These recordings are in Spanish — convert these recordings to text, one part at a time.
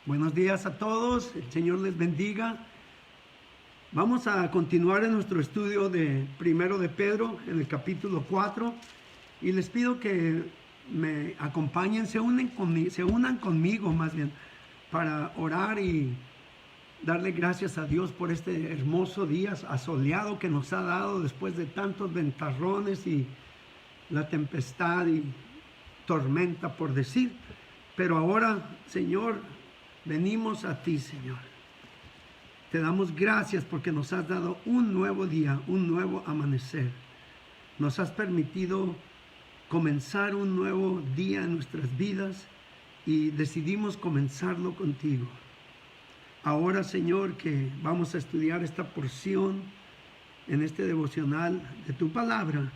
Buenos días a todos, el Señor les bendiga. Vamos a continuar en nuestro estudio de Primero de Pedro, en el capítulo 4, y les pido que me acompañen, se unan conmigo más bien, para orar y darle gracias a Dios por este hermoso día asoleado que nos ha dado después de tantos ventarrones y la tempestad y tormenta, por decir. Pero ahora, Señor, venimos a ti, Señor. Te damos gracias porque nos has dado un nuevo día, un nuevo amanecer. Nos has permitido comenzar un nuevo día en nuestras vidas y decidimos comenzarlo contigo. Ahora, Señor, que vamos a estudiar esta porción en este devocional de tu palabra,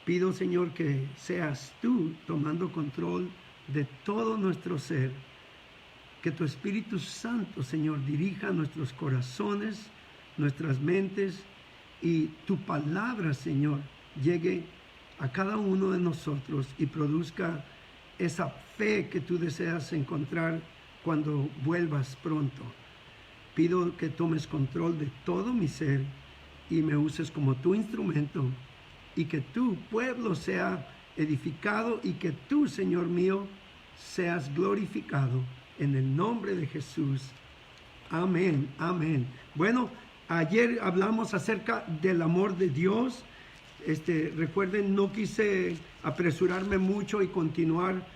pido, Señor, que seas tú tomando control de todo nuestro ser. Que tu Espíritu Santo, Señor, dirija nuestros corazones, nuestras mentes, y tu palabra, Señor, llegue a cada uno de nosotros y produzca esa fe que tú deseas encontrar cuando vuelvas pronto. Pido que tomes control de todo mi ser y me uses como tu instrumento, y que tu pueblo sea edificado y que tú, Señor mío, seas glorificado. En el nombre de Jesús. Amén, amén. Bueno, ayer hablamos acerca del amor de Dios. Recuerden, no quise apresurarme mucho y continuar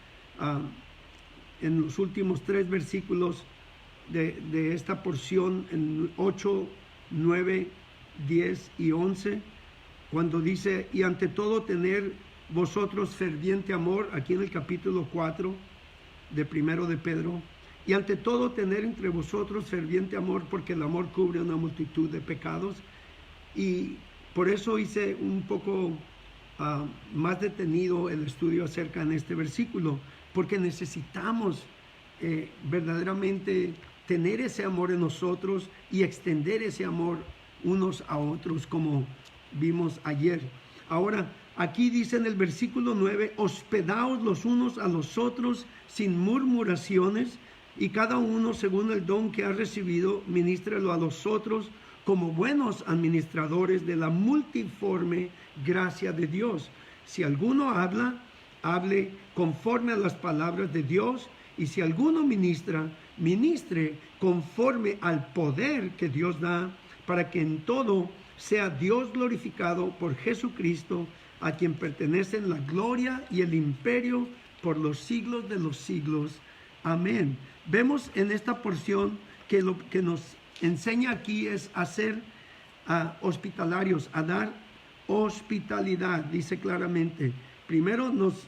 en los últimos 3 versículos de esta porción, en 8, 9, 10 y 11, cuando dice, y ante todo tener vosotros ferviente amor, aquí en el capítulo 4, de Primero de Pedro, y ante todo tener entre vosotros ferviente amor, porque el amor cubre una multitud de pecados. Y por eso hice un poco más detenido el estudio acerca de este versículo, porque necesitamos verdaderamente tener ese amor en nosotros y extender ese amor unos a otros, como vimos ayer. Ahora, aquí dice en el versículo 9, hospedaos los unos a los otros sin murmuraciones, y cada uno según el don que ha recibido, ministrelo a los otros como buenos administradores de la multiforme gracia de Dios. Si alguno habla, hable conforme a las palabras de Dios, y si alguno ministra, ministre conforme al poder que Dios da, para que en todo sea Dios glorificado por Jesucristo, a quien pertenecen la gloria y el imperio por los siglos de los siglos. Amén. Vemos en esta porción que lo que nos enseña aquí es a ser hospitalarios, a dar hospitalidad, dice claramente. Primero nos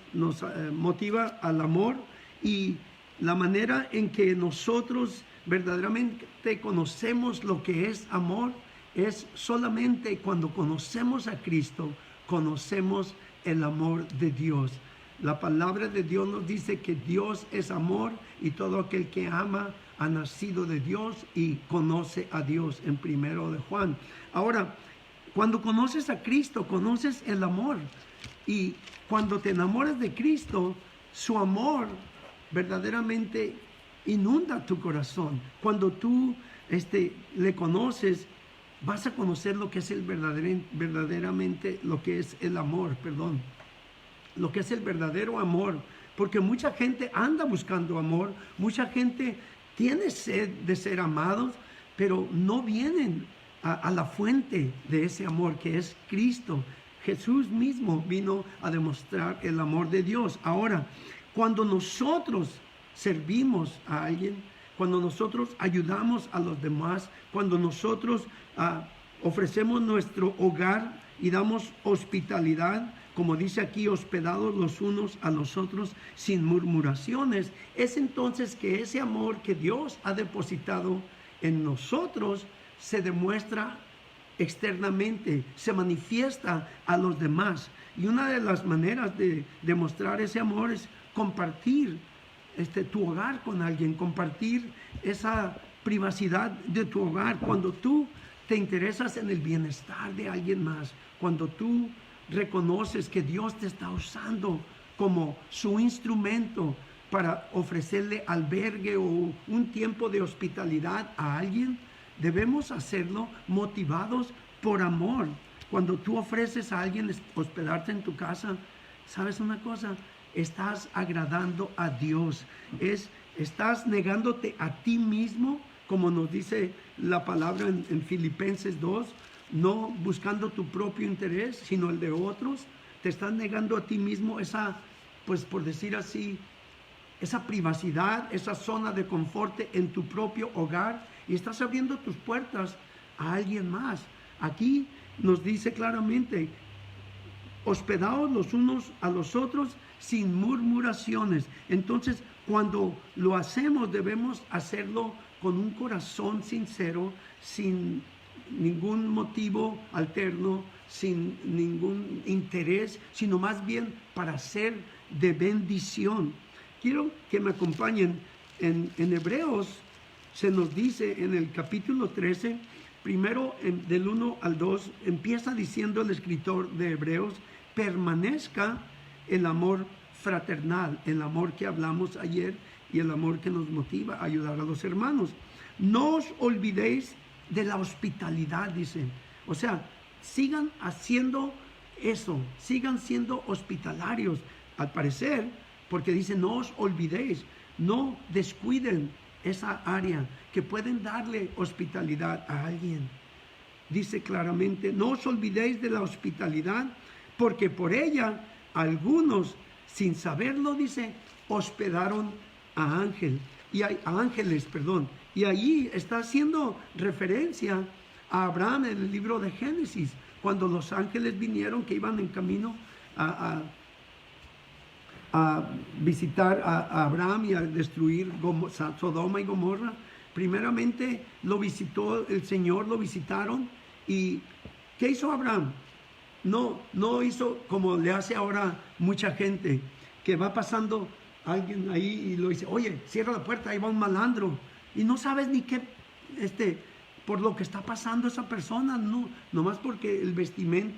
motiva al amor, y la manera en que nosotros verdaderamente conocemos lo que es amor es solamente cuando conocemos a Cristo, conocemos el amor de Dios. La palabra de Dios nos dice que Dios es amor, y todo aquel que ama ha nacido de Dios y conoce a Dios, en Primero de Juan. Ahora, cuando conoces a Cristo, conoces el amor, y cuando te enamoras de Cristo, su amor verdaderamente inunda tu corazón. Cuando tú le conoces, vas a conocer lo que es verdaderamente lo que es el amor, lo que es el verdadero amor, porque mucha gente anda buscando amor, mucha gente tiene sed de ser amados, pero no vienen a la fuente de ese amor, que es Cristo. Jesús mismo vino a demostrar el amor de Dios. Ahora, cuando nosotros servimos a alguien, cuando nosotros ayudamos a los demás, cuando nosotros ofrecemos nuestro hogar y damos hospitalidad, como dice aquí, hospedados los unos a los otros sin murmuraciones, es entonces que ese amor que Dios ha depositado en nosotros se demuestra externamente, se manifiesta a los demás. Y una de las maneras de demostrar ese amor es compartir tu hogar con alguien, compartir esa privacidad de tu hogar. Cuando tú te interesas en el bienestar de alguien más, cuando tú reconoces que Dios te está usando como su instrumento para ofrecerle albergue o un tiempo de hospitalidad a alguien, debemos hacerlo motivados por amor. Cuando tú ofreces a alguien hospedarte en tu casa, ¿sabes una cosa? Estás agradando a Dios. Estás negándote a ti mismo, como nos dice la palabra en Filipenses 2, no buscando tu propio interés, sino el de otros. Te estás negando a ti mismo esa, pues por decir así, esa privacidad, esa zona de confort en tu propio hogar, y estás abriendo tus puertas a alguien más. Aquí nos dice claramente, hospedaos los unos a los otros sin murmuraciones. Entonces, cuando lo hacemos, debemos hacerlo con un corazón sincero, sin ningún motivo alterno, sin ningún interés, sino más bien para ser de bendición. Quiero que me acompañen en Hebreos. Se nos dice en el capítulo 13, primero del 1 al 2, empieza diciendo el escritor de Hebreos: permanezca el amor fraternal, el amor que hablamos ayer y el amor que nos motiva a ayudar a los hermanos. No os olvidéis de la hospitalidad, dice. O sea, sigan haciendo eso, sigan siendo hospitalarios, al parecer, porque dice no os olvidéis, no descuiden esa área que pueden darle hospitalidad a alguien. Dice claramente, no os olvidéis de la hospitalidad, porque por ella algunos, sin saberlo, dice, hospedaron a ángeles, y allí está haciendo referencia a Abraham en el libro de Génesis, cuando los ángeles vinieron, que iban en camino a visitar a Abraham y a destruir Sodoma y Gomorra. Primeramente lo visitó el Señor, lo visitaron, y ¿qué hizo Abraham? No hizo como le hace ahora mucha gente, que va pasando alguien ahí y lo dice, oye, cierra la puerta, ahí va un malandro, y no sabes ni qué, por lo que está pasando esa persona, no, nomás porque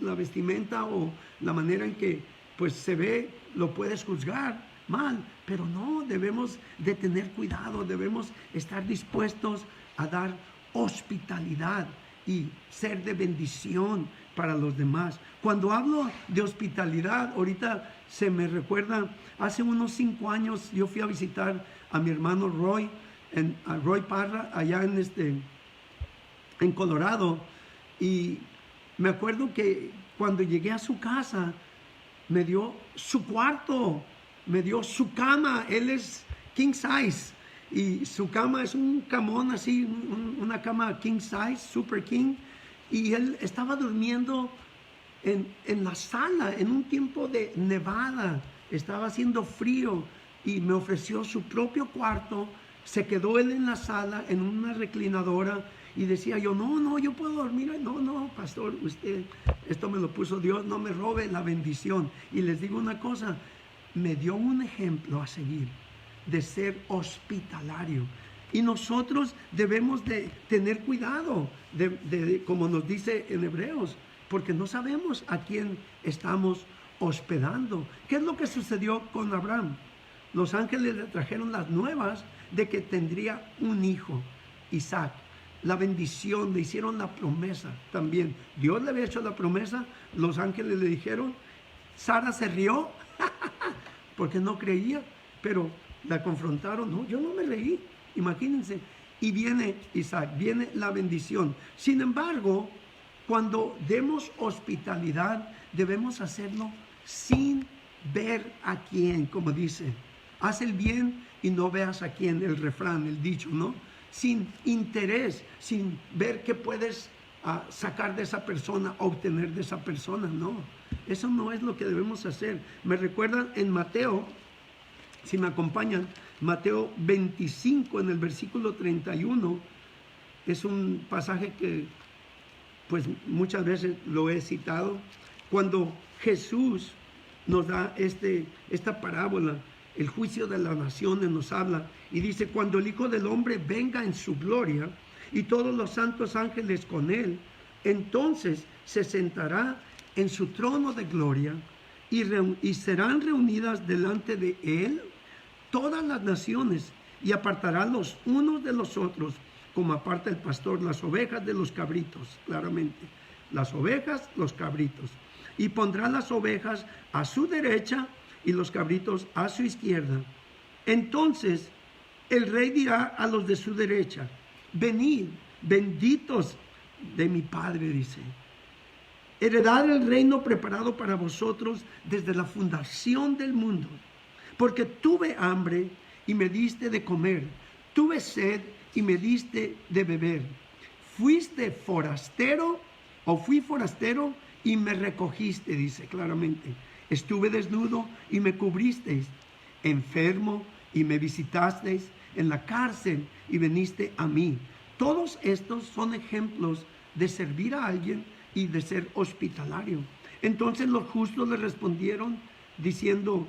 la vestimenta o la manera en que pues se ve, lo puedes juzgar mal, pero no, debemos de tener cuidado, debemos estar dispuestos a dar hospitalidad y ser de bendición para los demás. Cuando hablo de hospitalidad, ahorita se me recuerda, hace unos 5 años yo fui a visitar a mi hermano Roy, a Roy Parra, allá en Colorado, y me acuerdo que cuando llegué a su casa, me dio su cuarto, me dio su cama. Él es king size y su cama es un camón así, una cama king size, super king, y él estaba durmiendo en la sala en un tiempo de nevada, estaba haciendo frío, y me ofreció su propio cuarto. Se quedó él en la sala en una reclinadora, y decía yo, no, yo puedo dormir. No, pastor, usted, esto me lo puso Dios, no me robe la bendición. Y les digo una cosa, me dio un ejemplo a seguir de ser hospitalario. Y nosotros debemos de tener cuidado, como nos dice en Hebreos, porque no sabemos a quién estamos hospedando. ¿Qué es lo que sucedió con Abraham? Los ángeles le trajeron las nuevas de que tendría un hijo, Isaac. La bendición, le hicieron la promesa también. Dios le había hecho la promesa, los ángeles le dijeron, Sara se rió porque no creía, pero la confrontaron. No, yo no me reí, imagínense. Y viene Isaac, viene la bendición. Sin embargo, cuando demos hospitalidad, debemos hacerlo sin ver a quién, como dice. Haz el bien y no veas a quién, el refrán, el dicho, ¿no? Sin interés, sin ver qué puedes sacar de esa persona, obtener de esa persona, no. Eso no es lo que debemos hacer. Me recuerdan en Mateo, si me acompañan, Mateo 25, en el versículo 31, es un pasaje que pues muchas veces lo he citado, cuando Jesús nos da esta parábola. El juicio de las naciones nos habla y dice, cuando el Hijo del Hombre venga en su gloria y todos los santos ángeles con él, entonces se sentará en su trono de gloria y serán reunidas delante de él todas las naciones y apartará los unos de los otros, como aparta el pastor las ovejas de los cabritos, claramente. Las ovejas, los cabritos. Y pondrá las ovejas a su derecha y los cabritos a su izquierda. Entonces el rey dirá a los de su derecha: venid, benditos de mi Padre, dice, heredad el reino preparado para vosotros desde la fundación del mundo. Porque tuve hambre y me diste de comer, tuve sed y me diste de beber. Fuiste forastero o fui forastero y me recogiste, dice claramente. Estuve desnudo y me cubristeis, enfermo y me visitasteis, en la cárcel y veniste a mí. Todos estos son ejemplos de servir a alguien y de ser hospitalario. Entonces los justos le responderán diciendo,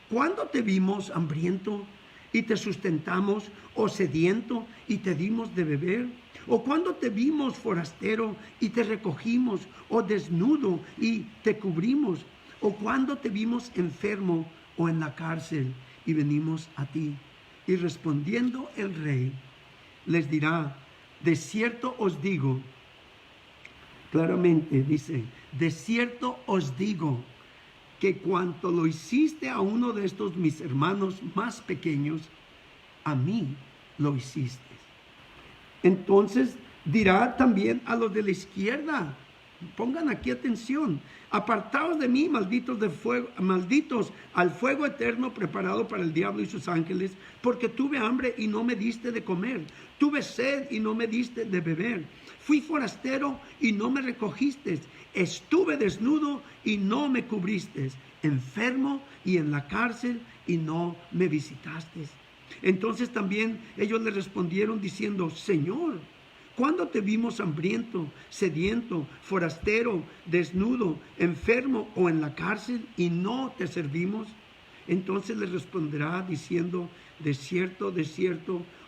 ¿cuándo te vimos hambriento y te sustentamos, o sediento y te dimos de beber? ¿O cuándo te vimos forastero y te recogimos, o desnudo y te cubrimos? ¿O cuándo te vimos enfermo o en la cárcel y venimos a ti? Y respondiendo el rey les dirá: de cierto os digo, claramente dice, de cierto os digo, que cuanto lo hiciste a uno de estos mis hermanos más pequeños, a mí lo hiciste. Entonces dirá también a los de la izquierda, pongan aquí atención: apartaos de mí, malditos de fuego, malditos al fuego eterno preparado para el diablo y sus ángeles, porque tuve hambre y no me diste de comer, tuve sed y no me diste de beber, fui forastero y no me recogiste, estuve desnudo y no me cubriste, enfermo y en la cárcel y no me visitaste. Entonces también ellos le respondieron diciendo: Señor, ¿cuándo te vimos hambriento, sediento, forastero, desnudo, enfermo o en la cárcel y no te servimos? Entonces les responderá diciendo: de cierto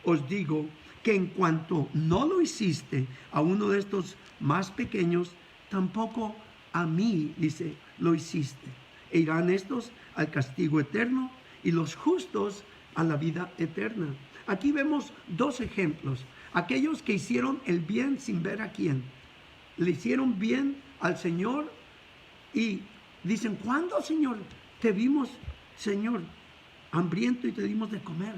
os digo, que en cuanto no lo hiciste a uno de estos más pequeños, tampoco a mí, dice, lo hiciste. E irán estos al castigo eterno y los justos a la vida eterna. Aquí vemos dos ejemplos. Aquellos que hicieron el bien sin ver a quién. Le hicieron bien al Señor y dicen: ¿cuándo, Señor, te vimos, Señor, hambriento y te dimos de comer?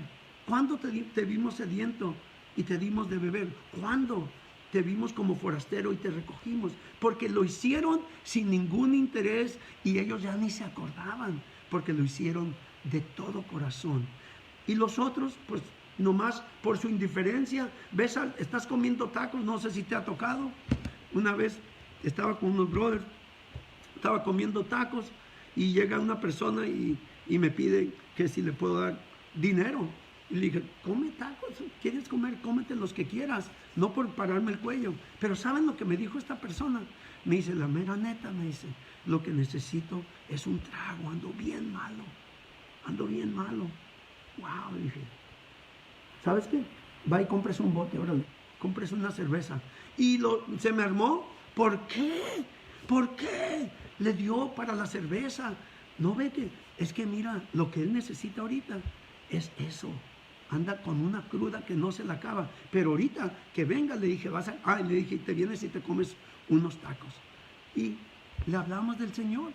¿Cuándo te vimos sediento y te dimos de beber? ¿Cuándo te vimos como forastero y te recogimos? Porque lo hicieron sin ningún interés y ellos ya ni se acordaban, porque lo hicieron de todo corazón. Y los otros, pues nomás por su indiferencia, estás comiendo tacos, no sé si te ha tocado. Una vez estaba con unos brothers, estaba comiendo tacos y llega una persona y me pide que si le puedo dar dinero. Y le dije: come tacos, ¿quieres comer? Cómete los que quieras, no por pararme el cuello. Pero ¿saben lo que me dijo esta persona? Me dice: la mera neta, me dice, lo que necesito es un trago, ando bien malo. Wow, dije, ¿sabes qué? Va y compres un bote, órale, compres una cerveza. Y se me armó. ¿Por qué? ¿Por qué le dio para la cerveza? No ve que, es que mira, lo que él necesita ahorita es eso. Anda con una cruda que no se la acaba. Pero ahorita que venga, le dije, le dije, te vienes y te comes unos tacos. Y le hablamos del Señor.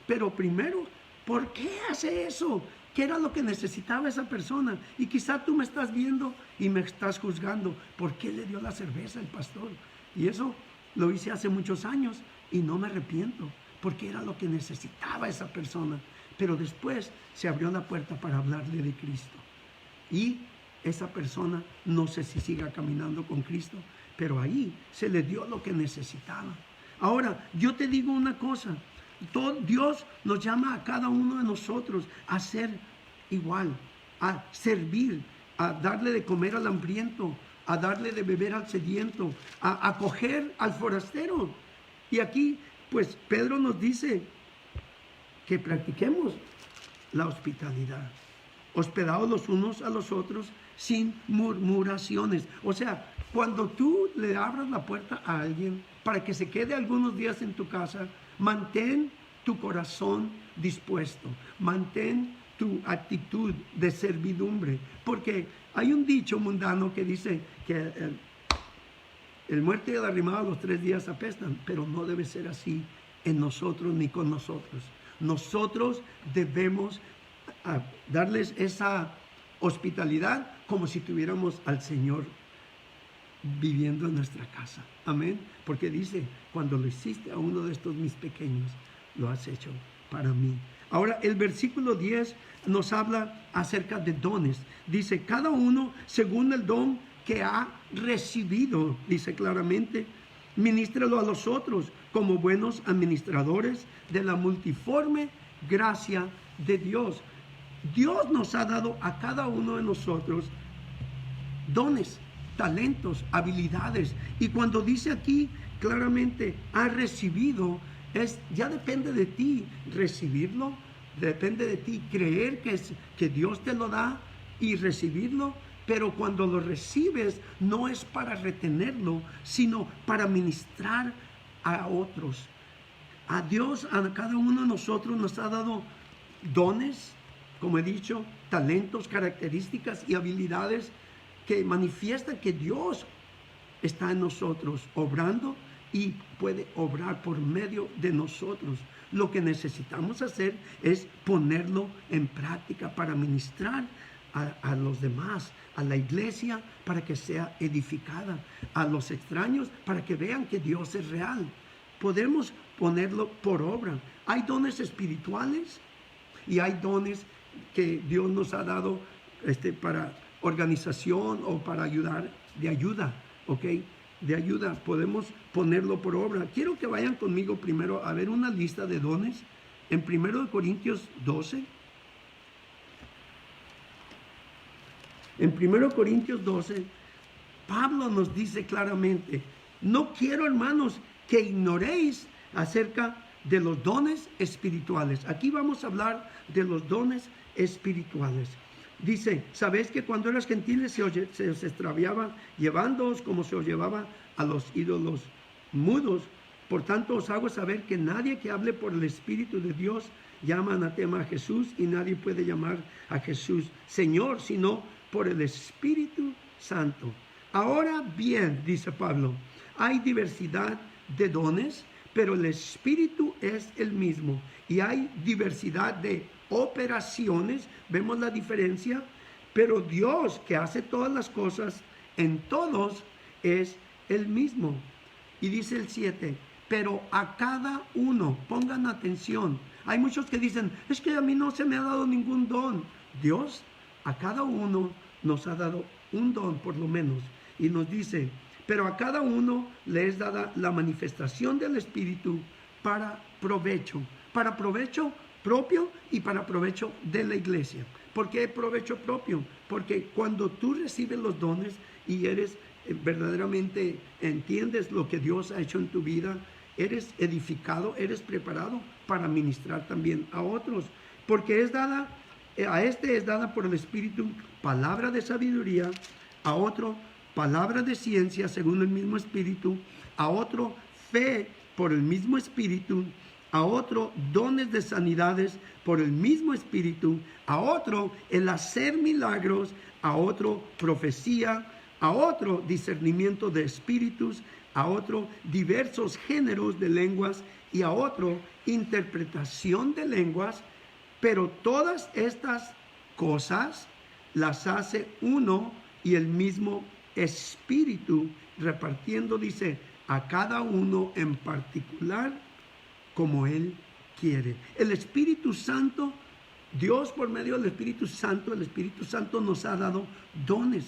Pero primero, ¿por qué hace eso? ¿Qué era lo que necesitaba esa persona? Y quizá tú me estás viendo y me estás juzgando. ¿Por qué le dio la cerveza al pastor? Y eso lo hice hace muchos años y no me arrepiento, porque era lo que necesitaba esa persona. Pero después se abrió la puerta para hablarle de Cristo. Y esa persona, no sé si siga caminando con Cristo, pero ahí se le dio lo que necesitaba. Ahora, yo te digo una cosa. Dios nos llama a cada uno de nosotros a ser igual, a servir, a darle de comer al hambriento, a darle de beber al sediento, a acoger al forastero. Y aquí, pues, Pedro nos dice que practiquemos la hospitalidad, hospedados los unos a los otros sin murmuraciones. O sea, cuando tú le abras la puerta a alguien para que se quede algunos días en tu casa, mantén tu corazón dispuesto, mantén tu actitud de servidumbre. Porque hay un dicho mundano que dice que el muerto y el arrimado a los 3 días apestan, pero no debe ser así en nosotros ni con nosotros. Nosotros debemos darles esa hospitalidad como si tuviéramos al Señor viviendo en nuestra casa. Amén. Porque dice, cuando lo hiciste a uno de estos mis pequeños, lo has hecho para mí. Ahora el versículo 10 nos habla acerca de dones. Dice, cada uno según el don que ha recibido, dice claramente, ministrelo a los otros como buenos administradores de la multiforme gracia de Dios. Dios nos ha dado a cada uno de nosotros dones, talentos, habilidades. Y cuando dice aquí claramente ha recibido, ya depende de ti recibirlo, depende de ti creer que Dios te lo da y recibirlo. Pero cuando lo recibes no es para retenerlo, sino para ministrar a otros. A Dios, a cada uno de nosotros nos ha dado dones, como he dicho, talentos, características y habilidades que manifiestan que Dios está en nosotros, obrando y puede obrar por medio de nosotros. Lo que necesitamos hacer es ponerlo en práctica para ministrar a los demás, a la iglesia para que sea edificada, a los extraños para que vean que Dios es real. Podemos ponerlo por obra. Hay dones espirituales y hay dones que Dios nos ha dado para organización o para ayudar, de ayuda, ¿ok? De ayuda, podemos ponerlo por obra. Quiero que vayan conmigo primero a ver una lista de dones en 1 Corintios 12. En 1 Corintios 12, Pablo nos dice claramente, no quiero, hermanos, que ignoréis acerca de los dones espirituales. Aquí vamos a hablar de los dones espirituales. Dice, ¿sabéis que cuando eras gentiles se os extraviaba llevándoos como se os llevaba a los ídolos mudos? Por tanto os hago saber que nadie que hable por el Espíritu de Dios llama anatema a Jesús, y nadie puede llamar a Jesús Señor, sino por el Espíritu Santo. Ahora bien, dice Pablo, hay diversidad de dones, pero el Espíritu es el mismo. Y hay diversidad de operaciones, vemos la diferencia, pero Dios que hace todas las cosas en todos es el mismo. Y dice el 7, pero a cada uno, pongan atención, hay muchos que dicen, es que a mí no se me ha dado ningún don. Dios a cada uno nos ha dado un don por lo menos, y nos dice, pero a cada uno le es dada la manifestación del Espíritu para provecho propio y para provecho de la iglesia. ¿Por qué provecho propio? Porque cuando tú recibes los dones y eres verdaderamente entiendes lo que Dios ha hecho en tu vida, eres edificado, eres preparado para ministrar también a otros, porque es dada, a este es dada por el Espíritu palabra de sabiduría, a otro palabra de ciencia según el mismo Espíritu, a otro fe por el mismo Espíritu, a otro dones de sanidades por el mismo Espíritu, a otro el hacer milagros, a otro profecía, a otro discernimiento de espíritus, a otro diversos géneros de lenguas y a otro interpretación de lenguas, pero todas estas cosas las hace uno y el mismo Espíritu, repartiendo, dice, a cada uno en particular como Él quiere. El Espíritu Santo, Dios por medio del Espíritu Santo, el Espíritu Santo nos ha dado dones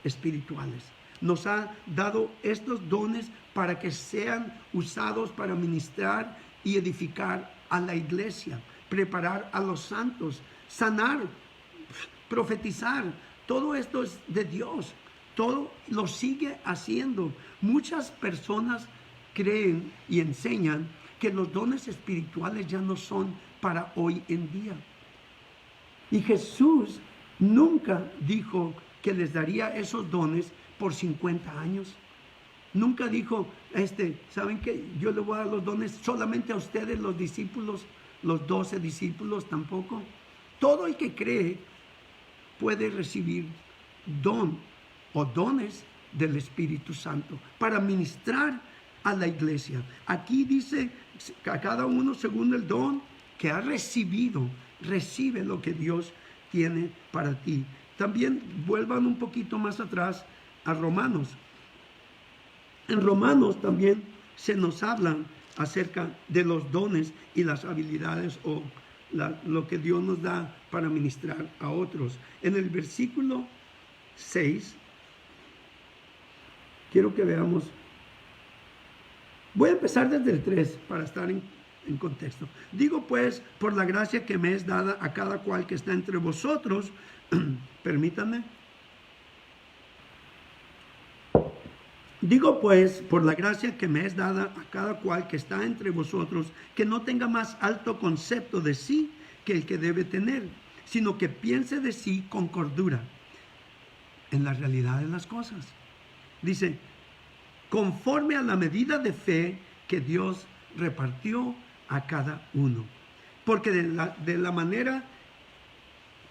espirituales. Nos ha dado estos dones para que sean usados para ministrar y edificar a la iglesia, preparar a los santos, sanar, profetizar. Todo esto es de Dios. Todo lo sigue haciendo. Muchas personas creen y enseñan que los dones espirituales ya no son para hoy en día. Y Jesús nunca dijo que les daría esos dones por 50 años. Nunca dijo, ¿saben qué? Yo le voy a dar los dones solamente a ustedes, los discípulos, los 12 discípulos, tampoco. todo el que cree puede recibir don o dones del Espíritu Santo para ministrar a la iglesia. Aquí dice a cada uno según el don que ha recibido, recibe lo que Dios tiene para ti. También vuelvan un poquito más atrás a Romanos. En Romanos también se nos habla acerca de los dones y las habilidades o lo que Dios nos da para ministrar a otros. En el versículo 6, quiero que veamos. Voy a empezar desde el 3 para estar en contexto. Digo pues, por la gracia que me es dada a cada cual que está entre vosotros, permítanme. Digo pues, por la gracia que me es dada a cada cual que está entre vosotros, que no tenga más alto concepto de sí que el que debe tener, sino que piense de sí con cordura en la realidad de las cosas. Dice, conforme a la medida de fe que Dios repartió a cada uno. Porque de la manera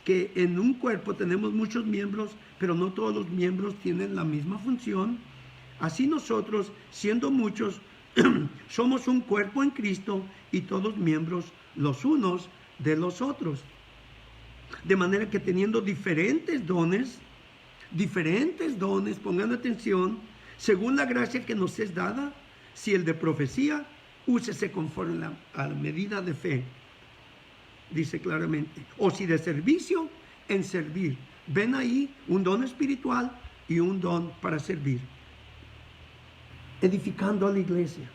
que en un cuerpo tenemos muchos miembros, pero no todos los miembros tienen la misma función, así nosotros, siendo muchos, somos un cuerpo en Cristo y todos miembros los unos de los otros. De manera que teniendo diferentes dones, pongan atención, según la gracia que nos es dada, si el de profecía, úsese conforme a la medida de fe, dice claramente. O si de servicio, en servir. Ven ahí un don espiritual y un don para servir. Edificando a la iglesia.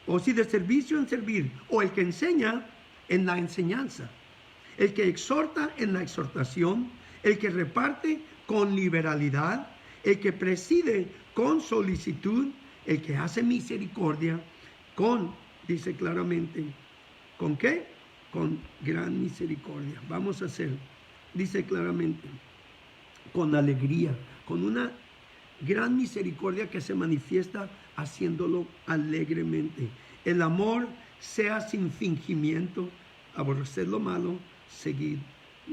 O si de servicio, en servir. O el que enseña, en la enseñanza. El que exhorta, en la exhortación. El que reparte, con liberalidad. El que preside, con solicitud. El que hace misericordia, dice claramente, ¿con qué? Con gran misericordia. Vamos a hacer, dice claramente, con alegría, con una gran misericordia que se manifiesta haciéndolo alegremente. El amor sea sin fingimiento, aborrecer lo malo, seguir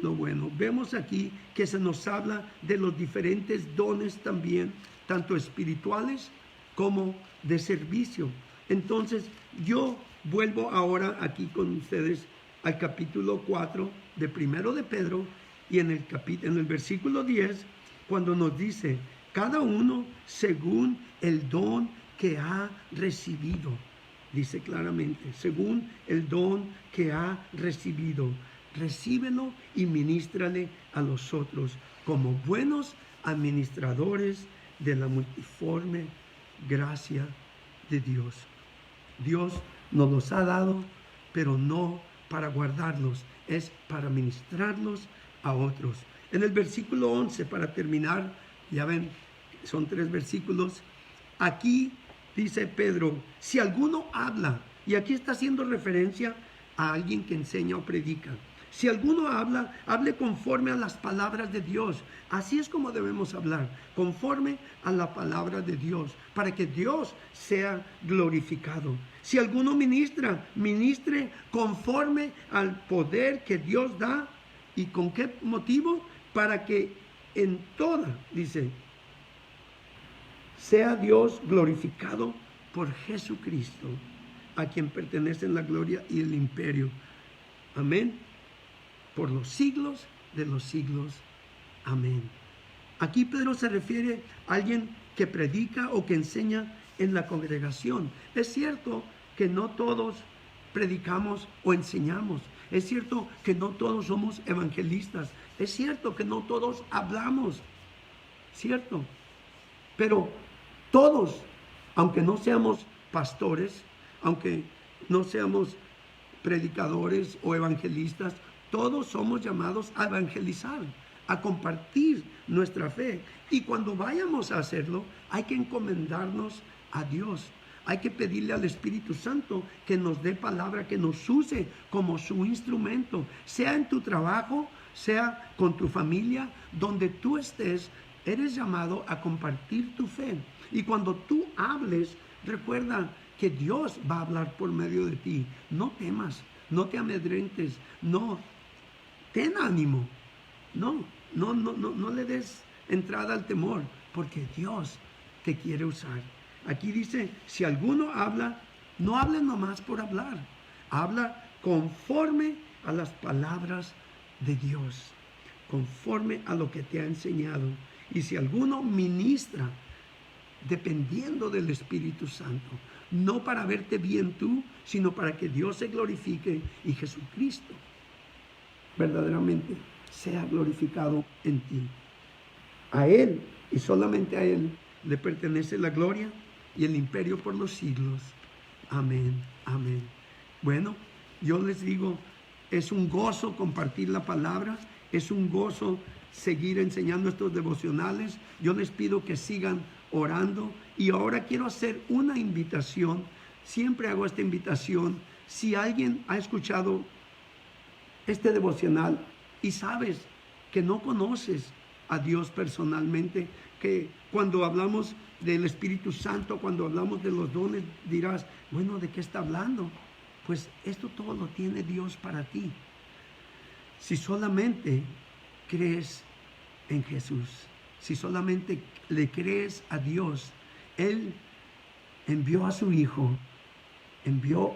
lo bueno. Vemos aquí que se nos habla de los diferentes dones también, tanto espirituales como de servicio. Entonces, yo vuelvo ahora aquí con ustedes al capítulo 4 de Primero de Pedro y en el versículo 10, cuando nos dice, cada uno según el don que ha recibido. Dice claramente, según el don que ha recibido, recíbelo y ministrale a los otros como buenos administradores de la multiforme gracia de Dios. Dios nos los ha dado, pero no para guardarlos, es para ministrarlos a otros. En el versículo 11, para terminar, ya ven, son 3 versículos. Aquí dice Pedro, si alguno habla, y aquí está haciendo referencia a alguien que enseña o predica. Si alguno habla, hable conforme a las palabras de Dios. Así es como debemos hablar, conforme a la palabra de Dios, para que Dios sea glorificado. Si alguno ministra, ministre conforme al poder que Dios da. ¿Y con qué motivo? Para que en toda, dice, sea Dios glorificado por Jesucristo, a quien pertenecen la gloria y el imperio. Amén. Por los siglos de los siglos. Amén. Aquí Pedro se refiere a alguien que predica o que enseña en la congregación. Es cierto que no todos predicamos o enseñamos. Es cierto que no todos somos evangelistas. Es cierto que no todos hablamos. Cierto. Pero todos, aunque no seamos pastores, aunque no seamos predicadores o evangelistas, todos somos llamados a evangelizar, a compartir nuestra fe. Y cuando vayamos a hacerlo, hay que encomendarnos a Dios. Hay que pedirle al Espíritu Santo que nos dé palabra, que nos use como su instrumento, sea en tu trabajo, sea con tu familia, donde tú estés, eres llamado a compartir tu fe. Y cuando tú hables, recuerda que Dios va a hablar por medio de ti. No temas, no te amedrentes, no ten ánimo. No le des entrada al temor, porque Dios te quiere usar. Aquí dice, si alguno habla, no hable nomás por hablar. Habla conforme a las palabras de Dios, conforme a lo que te ha enseñado. Y si alguno ministra, dependiendo del Espíritu Santo, no para verte bien tú, sino para que Dios se glorifique y Jesucristo verdaderamente sea glorificado en ti. A Él y solamente a Él le pertenece la gloria y el imperio por los siglos. Amén, amén. Bueno, yo les digo, es un gozo compartir la palabra, es un gozo seguir enseñando estos devocionales. Yo les pido que sigan orando y ahora quiero hacer una invitación. Siempre hago esta invitación. Si alguien ha escuchado este devocional y sabes que no conoces a Dios personalmente, que cuando hablamos del Espíritu Santo, cuando hablamos de los dones, dirás, bueno, ¿de qué está hablando? Pues esto todo lo tiene Dios para ti. Si solamente crees en Jesús, si solamente le crees a Dios, Él envió a su Hijo, envió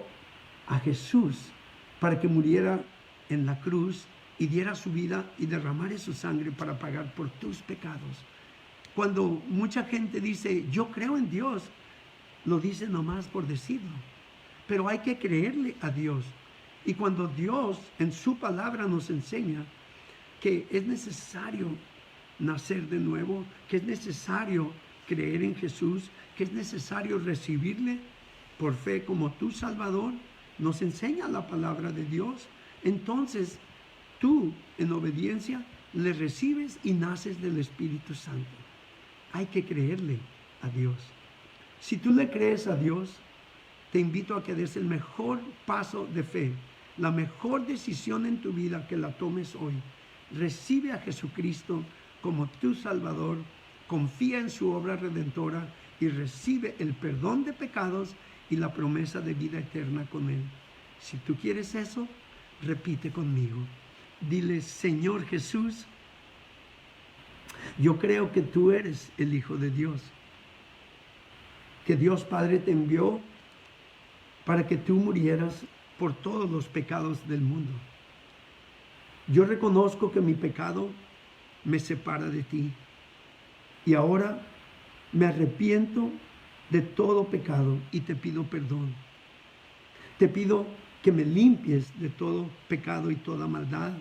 a Jesús para que muriera en la cruz y diera su vida y derramara su sangre para pagar por tus pecados. Cuando mucha gente dice, yo creo en Dios, lo dice nomás por decirlo. Pero hay que creerle a Dios. Y cuando Dios en su palabra nos enseña que es necesario nacer de nuevo, que es necesario creer en Jesús, que es necesario recibirle por fe como tu Salvador, nos enseña la palabra de Dios. Entonces, tú en obediencia le recibes y naces del Espíritu Santo. Hay que creerle a Dios. Si tú le crees a Dios, te invito a que des el mejor paso de fe, la mejor decisión en tu vida, que la tomes hoy. Recibe a Jesucristo como tu Salvador, confía en su obra redentora y recibe el perdón de pecados y la promesa de vida eterna con Él. Si tú quieres eso, repite conmigo. Dile, Señor Jesús, yo creo que tú eres el Hijo de Dios, que Dios Padre te envió para que tú murieras por todos los pecados del mundo. Yo reconozco que mi pecado me separa de ti y ahora me arrepiento de todo pecado y te pido perdón. Te pido que me limpies de todo pecado y toda maldad,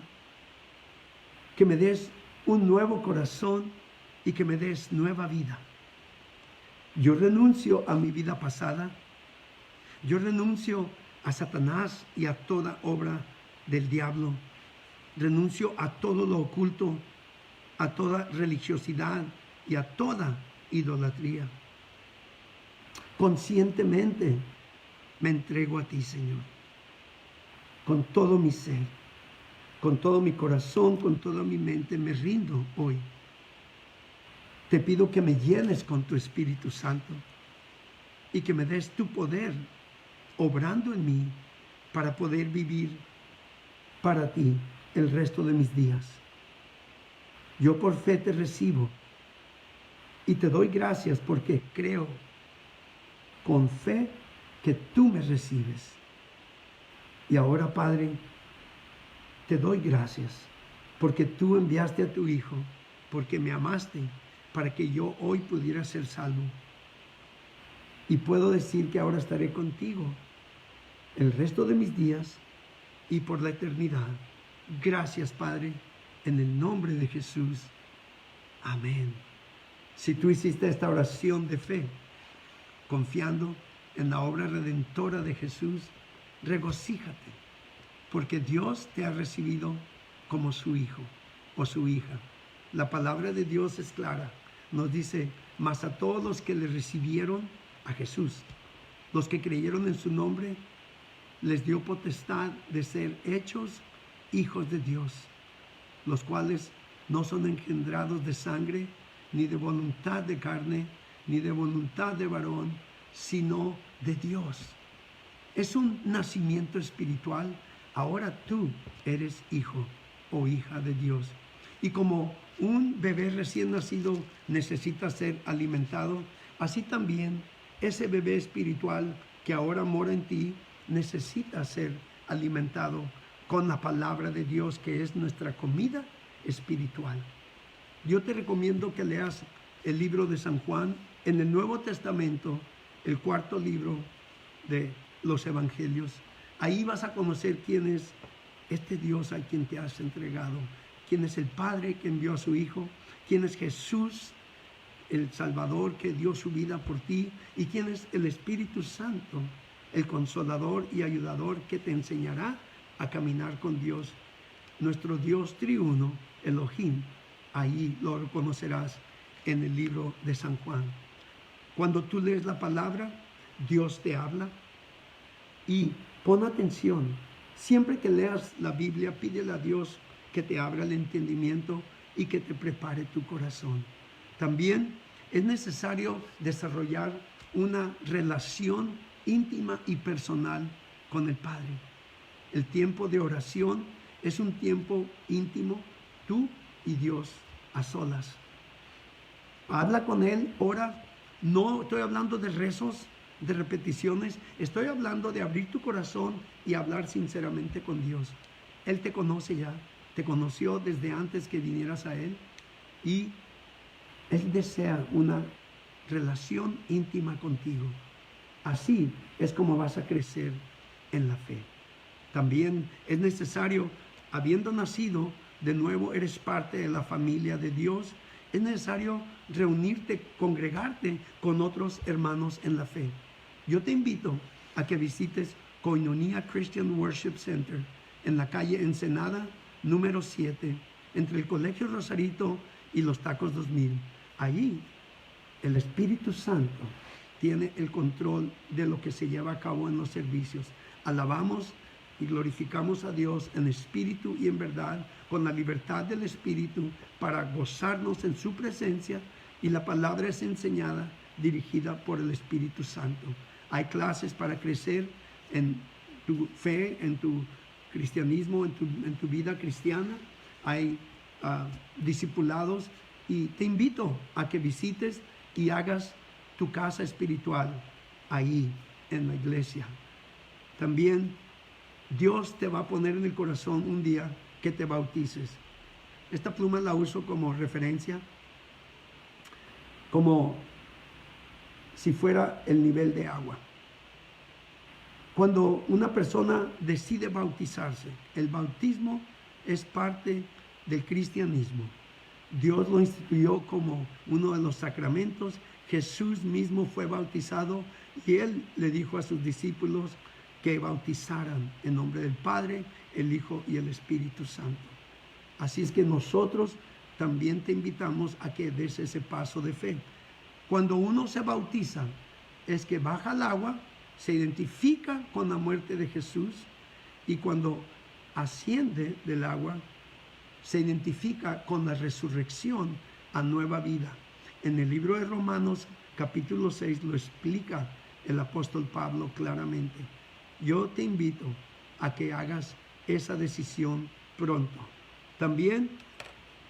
que me des un nuevo corazón y que me des nueva vida. Yo renuncio a mi vida pasada, yo renuncio a Satanás y a toda obra del diablo, renuncio a todo lo oculto, a toda religiosidad y a toda idolatría. Conscientemente me entrego a ti, Señor, con todo mi ser, con todo mi corazón, con toda mi mente, me rindo hoy. Te pido que me llenes con tu Espíritu Santo y que me des tu poder obrando en mí para poder vivir para ti el resto de mis días. Yo por fe te recibo y te doy gracias porque creo con fe que tú me recibes. Y ahora, Padre, te doy gracias porque tú enviaste a tu Hijo, porque me amaste para que yo hoy pudiera ser salvo. Y puedo decir que ahora estaré contigo el resto de mis días y por la eternidad. Gracias, Padre, en el nombre de Jesús. Amén. Si tú hiciste esta oración de fe, confiando en la obra redentora de Jesús, regocíjate, porque Dios te ha recibido como su hijo o su hija. La palabra de Dios es clara. Nos dice, mas a todos los que le recibieron a Jesús, los que creyeron en su nombre, les dio potestad de ser hechos hijos de Dios, los cuales no son engendrados de sangre, ni de voluntad de carne, ni de voluntad de varón, sino de Dios. Es un nacimiento espiritual. Ahora tú eres hijo o hija de Dios. Y como un bebé recién nacido necesita ser alimentado, así también ese bebé espiritual que ahora mora en ti necesita ser alimentado con la palabra de Dios, que es nuestra comida espiritual. Yo te recomiendo que leas el libro de San Juan en el Nuevo Testamento, el cuarto libro de los Evangelios. Ahí vas a conocer quién es este Dios a quien te has entregado, quién es el Padre que envió a su Hijo, quién es Jesús, el Salvador que dio su vida por ti, y quién es el Espíritu Santo, el Consolador y Ayudador que te enseñará a caminar con Dios, nuestro Dios triuno, Elohim. Ahí lo reconocerás en el libro de San Juan. Cuando tú lees la palabra, Dios te habla, y pon atención. Siempre que leas la Biblia, pídele a Dios que te abra el entendimiento y que te prepare tu corazón. También es necesario desarrollar una relación íntima y personal con el Padre. El tiempo de oración es un tiempo íntimo, tú y Dios a solas. Habla con Él, ora. No estoy hablando de rezos, de repeticiones. Estoy hablando de abrir tu corazón y hablar sinceramente con Dios. Él te conoce ya, te conoció desde antes que vinieras a Él, y Él desea una relación íntima contigo. Así es como vas a crecer en la fe. También es necesario, habiendo nacido de nuevo, eres parte de la familia de Dios. Es necesario reunirte, congregarte con otros hermanos en la fe. Yo te invito a que visites Koinonia Christian Worship Center en la calle Ensenada, número 7, entre el Colegio Rosarito y los Tacos 2000. Allí el Espíritu Santo tiene el control de lo que se lleva a cabo en los servicios. Alabamos y glorificamos a Dios en espíritu y en verdad, con la libertad del Espíritu, para gozarnos en su presencia, y la palabra es enseñada, dirigida por el Espíritu Santo. Hay clases para crecer en tu fe, en tu cristianismo, en tu vida cristiana. Hay discipulados, y te invito a que visites y hagas tu casa espiritual ahí en la iglesia. También Dios te va a poner en el corazón un día que te bautices. Esta pluma la uso como referencia, como si fuera el nivel de agua. Cuando una persona decide bautizarse, el bautismo es parte del cristianismo. Dios lo instituyó como uno de los sacramentos. Jesús mismo fue bautizado, y Él le dijo a sus discípulos que bautizaran en nombre del Padre, el Hijo y el Espíritu Santo. Así es que nosotros también te invitamos a que des ese paso de fe. Cuando uno se bautiza, es que baja al agua, se identifica con la muerte de Jesús, y cuando asciende del agua, se identifica con la resurrección a nueva vida. En el libro de Romanos, capítulo 6, lo explica el apóstol Pablo claramente. Yo te invito a que hagas esa decisión pronto. También,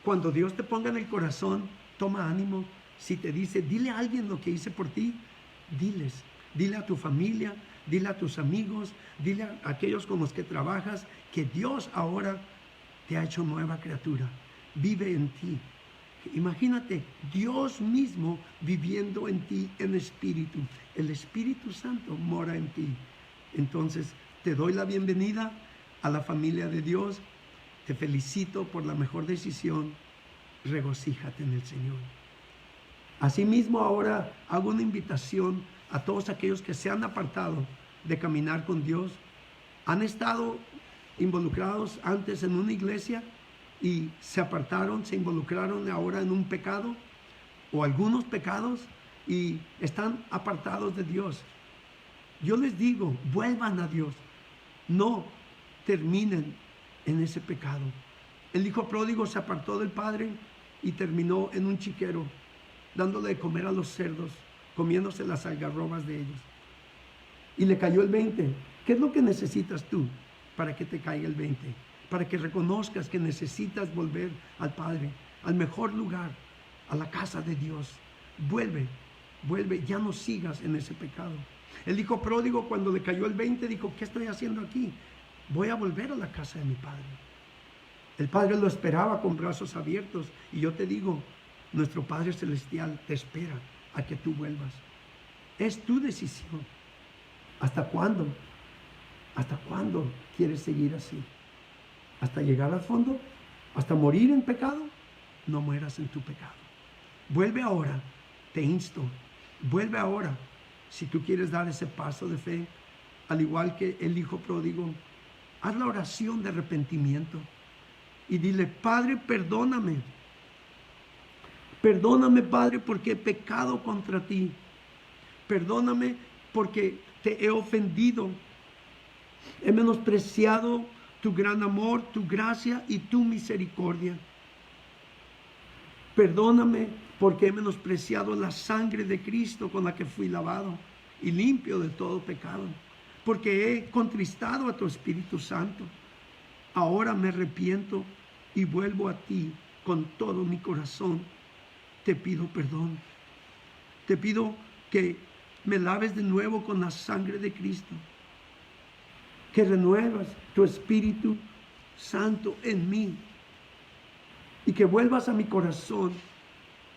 cuando Dios te ponga en el corazón, toma ánimo. Si te dice, dile a alguien lo que hice por ti, diles. Dile a tu familia, dile a tus amigos, dile a aquellos con los que trabajas, que Dios ahora te ha hecho nueva criatura. Vive en ti. Imagínate, Dios mismo viviendo en ti en espíritu. El Espíritu Santo mora en ti. Entonces, te doy la bienvenida a la familia de Dios. Te felicito por la mejor decisión. Regocíjate en el Señor. Asimismo, ahora hago una invitación a todos aquellos que se han apartado de caminar con Dios. Han estado involucrados antes en una iglesia y se apartaron, se involucraron ahora en un pecado o algunos pecados y están apartados de Dios. Yo les digo, vuelvan a Dios. No terminen en ese pecado. El hijo pródigo se apartó del padre y terminó en un chiquero, dándole de comer a los cerdos, comiéndose las algarrobas de ellos. Y le cayó el 20. ¿Qué es lo que necesitas tú para que te caiga el 20? para que reconozcas que necesitas volver al Padre, al mejor lugar, a la casa de Dios. Vuelve, vuelve, ya no sigas en ese pecado. El hijo pródigo, cuando le cayó el 20, dijo, ¿qué estoy haciendo aquí? Voy a volver a la casa de mi padre. El Padre lo esperaba con brazos abiertos. Y yo te digo, nuestro Padre Celestial te espera a que tú vuelvas. Es tu decisión. ¿Hasta cuándo? ¿Hasta cuándo quieres seguir así? ¿Hasta llegar al fondo? ¿Hasta morir en pecado? No mueras en tu pecado. Vuelve ahora, te insto. Vuelve ahora. Si tú quieres dar ese paso de fe, al igual que el hijo pródigo, haz la oración de arrepentimiento y dile, Padre, perdóname. Perdóname, Padre, porque he pecado contra ti. Perdóname porque te he ofendido. He menospreciado tu gran amor, tu gracia y tu misericordia. Perdóname porque he menospreciado la sangre de Cristo con la que fui lavado y limpio de todo pecado. Porque he contristado a tu Espíritu Santo. Ahora me arrepiento y vuelvo a ti con todo mi corazón. Te pido perdón. Te pido que me laves de nuevo con la sangre de Cristo. Que renuevas tu Espíritu Santo en mí. Y que vuelvas a mi corazón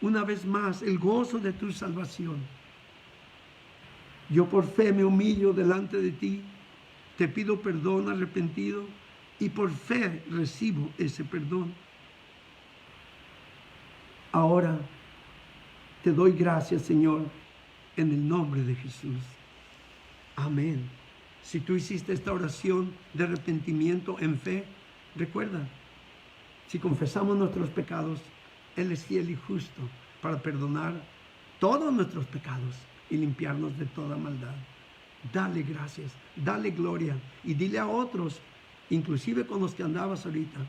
una vez más el gozo de tu salvación. Yo por fe me humillo delante de ti. Te pido perdón arrepentido y por fe recibo ese perdón. Ahora te doy gracias, Señor, en el nombre de Jesús. Amén. Si tú hiciste esta oración de arrepentimiento en fe, recuerda, si confesamos nuestros pecados, Él es fiel y justo para perdonar todos nuestros pecados y limpiarnos de toda maldad. Dale gracias, dale gloria y dile a otros, inclusive con los que andabas ahorita,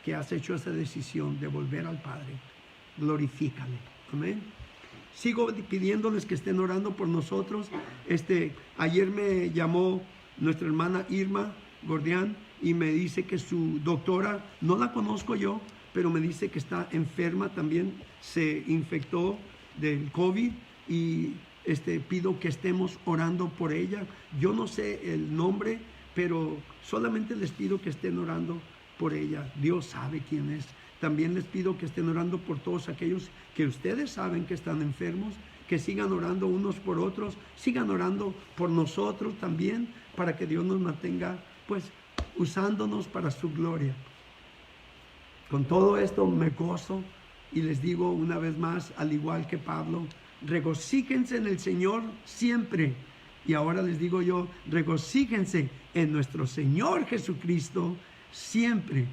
que has hecho esa decisión de volver al Padre. Glorifícale. Amén. Sigo pidiéndoles que estén orando por nosotros. Ayer me llamó nuestra hermana Irma Gordián y me dice que su doctora, no la conozco yo, pero me dice que está enferma también, se infectó del COVID y pido que estemos orando por ella. Yo no sé el nombre, pero solamente les pido que estén orando por ella. Dios sabe quién es. También les pido que estén orando por todos aquellos que ustedes saben que están enfermos, que sigan orando unos por otros, sigan orando por nosotros también, para que Dios nos mantenga, pues, usándonos para su gloria. Con todo esto me gozo y les digo una vez más, al igual que Pablo, regocíjense en el Señor siempre. Y ahora les digo yo, regocíjense en nuestro Señor Jesucristo siempre.